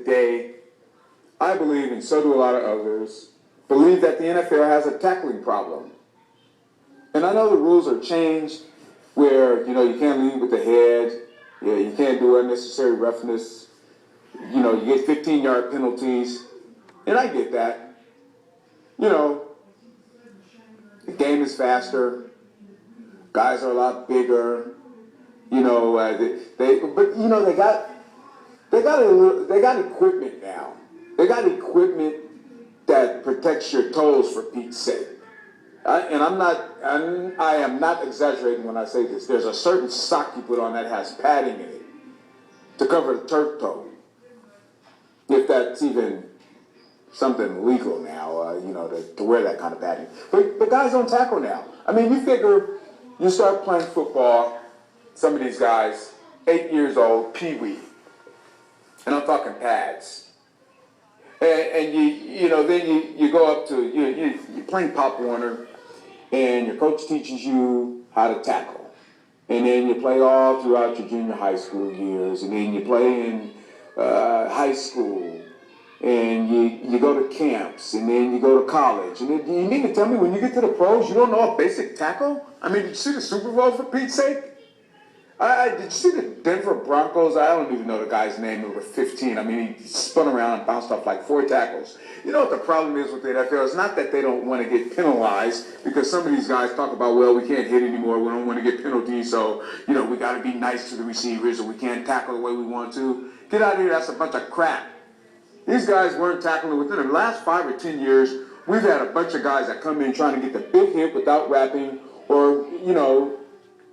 day, I believe, and so do a lot of others, believe that the NFL has a tackling problem. And I know the rules are changed where, you can't lead with the head, you can't do unnecessary roughness, you get 15-yard penalties, and I get that. The game is faster, guys are a lot bigger, they got equipment now. They got equipment that protects your toes, for Pete's sake. I am not exaggerating when I say this. There's a certain sock you put on that has padding in it to cover the turf toe. If that's even something legal now, to wear that kind of padding. But guys don't tackle now. I mean, you figure you start playing football, some of these guys, 8 years old, pee-wee, and I'm talking pads. And then you go up to, you're playing Pop Warner, and your coach teaches you how to tackle. And then you play all throughout your junior high school years, and then you play in high school, and you go to camps, and then you go to college. And then you mean to tell me when you get to the pros, you don't know a basic tackle? I mean, did you see the Super Bowl, for Pete's sake? Did you see the Denver Broncos? I don't even know the guy's name, number 15. I mean, he spun around and bounced off like 4 tackles. You know what the problem is with the NFL? It's not that they don't want to get penalized, because some of these guys talk about, well, we can't hit anymore, we don't want to get penalties, so, we got to be nice to the receivers, or we can't tackle the way we want to. Get out of here, that's a bunch of crap. These guys weren't tackling. Within the last 5 or 10 years, we've had a bunch of guys that come in trying to get the big hit without wrapping, or,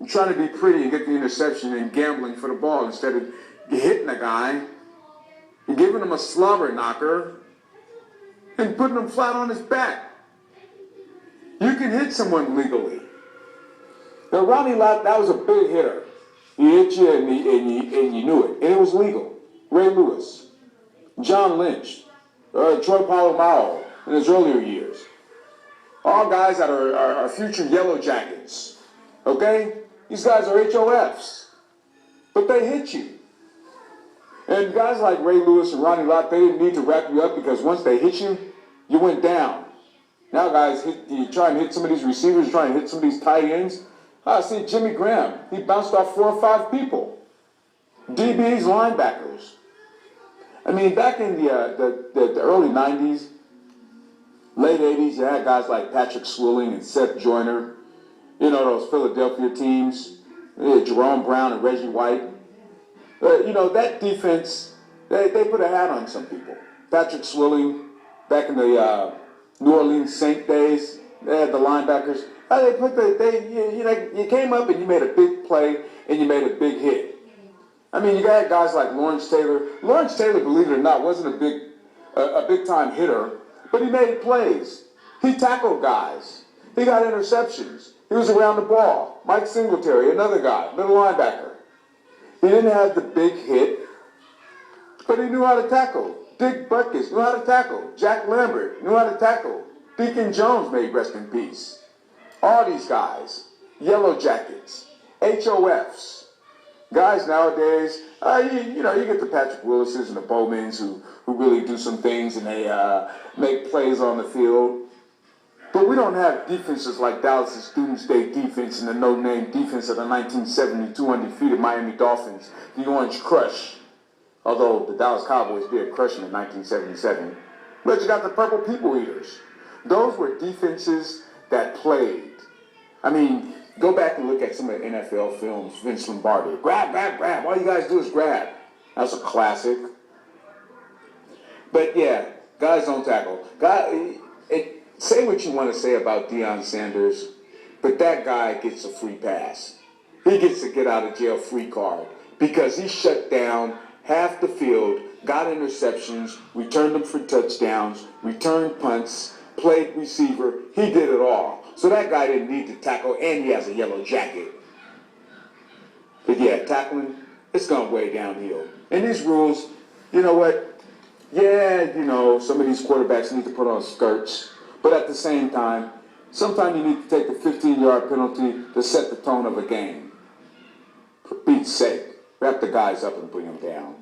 trying to be pretty and get the interception and gambling for the ball instead of hitting a guy and giving him a slobber knocker and putting him flat on his back. You can hit someone legally. Now, Ronnie Lott, that was a big hitter. He hit you and you knew it. And it was legal. Ray Lewis, John Lynch, Troy Polamalu in his earlier years. All guys that are future Yellow Jackets. Okay? These guys are HOFs. But they hit you. And guys like Ray Lewis and Ronnie Lott, they didn't need to wrap you up, because once they hit you, you went down. Now guys, you try and hit some of these receivers, try and hit some of these tight ends. See Jimmy Graham, he bounced off 4 or 5 people. DBs, linebackers. I mean, back in the early 90s, late 80s, you had guys like Patrick Swilling and Seth Joyner. Those Philadelphia teams, Jerome Brown and Reggie White. That defense, they put a hat on some people. Patrick Swilling, back in the New Orleans Saint days, they had the linebackers. You came up and you made a big play and you made a big hit. I mean, you got guys like Lawrence Taylor. Lawrence Taylor, believe it or not, wasn't a big time hitter, but he made plays. He tackled guys. He got interceptions. He was around the ball. Mike Singletary, another guy, middle linebacker. He didn't have the big hit, but he knew how to tackle. Dick Butkus knew how to tackle. Jack Lambert knew how to tackle. Deacon Jones, may rest in peace. All these guys, Yellow Jackets, HOFs. Guys nowadays, you get the Patrick Willises and the Bowmans who really do some things and they make plays on the field. But we don't have defenses like Dallas' Doomsday defense and the no-name defense of the 1972 undefeated Miami Dolphins, the Orange Crush. Although the Dallas Cowboys did crush them in 1977. But you got the Purple People Eaters. Those were defenses that played. I mean, go back and look at some of the NFL films. Vince Lombardi. Grab, grab, grab. All you guys do is grab. That's a classic. But yeah, guys don't tackle. Say what you want to say about Deion Sanders, but that guy gets a free pass. He gets a get out of jail free card because he shut down half the field, got interceptions, returned them for touchdowns, returned punts, played receiver. He did it all. So that guy didn't need to tackle, and he has a yellow jacket. But yeah, tackling, it's gone way downhill. And these rules, you know what? Yeah, some of these quarterbacks need to put on skirts. But at the same time, sometimes you need to take the 15-yard penalty to set the tone of a game. For Pete's sake, wrap the guys up and bring them down.